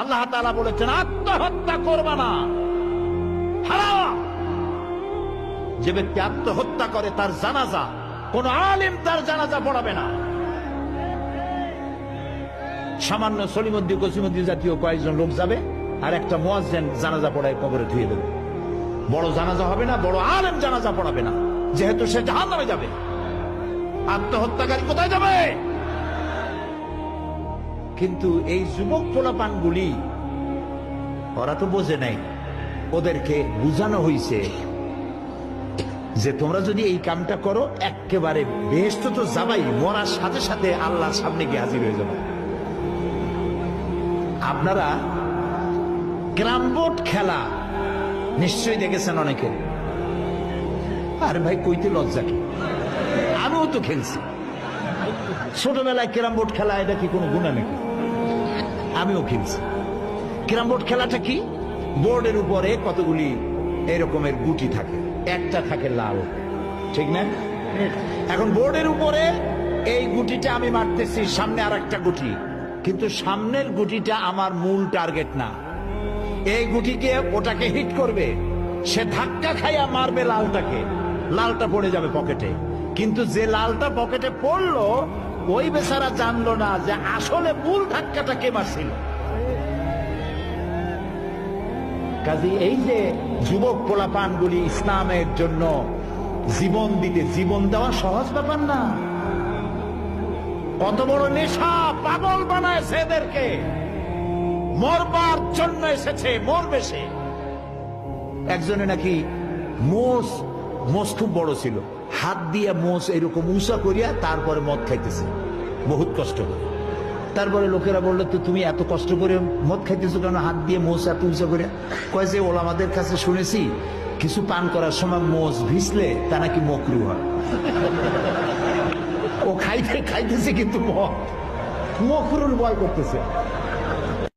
আল্লাহ তাআলা বলেছেন আত্মহত্যা করবা না, হারাম। যে ব্যক্তি আত্মহত্যা করে তার জানাজা কোন আলেম তার জানাজা পড়াবে না। সামান্য সলিমুদ্দিন কসিমুদ্দিন জাতীয় কয়েকজন লোক যাবে, আর একটা মুয়াজ্জিন জানাজা পড়ায় কবরে ধুয়ে দেবে। বড় জানাজা হবে না, বড় আলেম জানাজা পড়াবে না, যেহেতু সে জাহান্নামে যাবে। আত্মহত্যাকারী কোথায় যাবে? কিন্তু এই যুবক পোলাপানগুলি ওরা তো বোঝে নাই, ওদেরকে বুঝানো হইছে যে তোমরা যদি এই কামটা করো একেবারে বেহেশত তো যাবাই, মরার সাথে সাথে আল্লাহর সামনে গিয়ে হাজির হয়ে যাবে। আপনারা ক্যারাম বোর্ড খেলা নিশ্চয়ই দেখেছেন অনেকে। আর ভাই কইতে লজ্জা কি, আমিও তো খেলছি ছোটবেলায় ক্যারাম বোর্ড খেলা। এটা কি কোনো গুনাহ নাকি? আমিও খেলছি। ক্যারাম বোর্ড খেলাটা কি? বোর্ডের উপরে কতগুলি এরকমের গুটি থাকে, একটা থাকে লাল, ঠিক না? এখন বোর্ডের উপরে এই গুটিটা আমি মারতেছি, সামনে আর একটা গুটি, কিন্তু সামনের গুটিটা আমার মূল টার্গেট না। এই গুটিকে ওটাকে হিট করবে, সে ধাক্কা খাইয়া মারবে লালটাকে, লালটা পড়ে যাবে পকেটে। কিন্তু যে লালটা পকেটে পড়লো ওই বেচারা জানলো না যে আসলে মূল ধাক্কাটা কে মারছিল। কাজে এই যে যুবক পোলাপানগুলি ইসলামের জন্য জীবন দিতে, জীবন দেওয়া সহজ ব্যাপার না। কত বড় নেশা, পাগল বানায় এদেরকে। মরবার জন্য এসেছে, মরবে সে। একজনে নাকি মোষ খুব বড় ছিল, হাত দিয়ে মোষ এরকম উঁচা করিয়া তারপরে মদ খাইতেছে বহুত কষ্ট করে। তারপরে লোকেরা বললো তো তুমি এত কষ্ট করে মদ খাইতেছো কেন, হাত দিয়ে মোষ এত উঁচা করে? কয় যে ওলামাদের কাছে শুনেছি কিছু পান করার সময় মোষ ভিজলে তা নাকি মকরু হয়। ও খাইতেছে কিন্তু মকরুর ভয় করতেছে।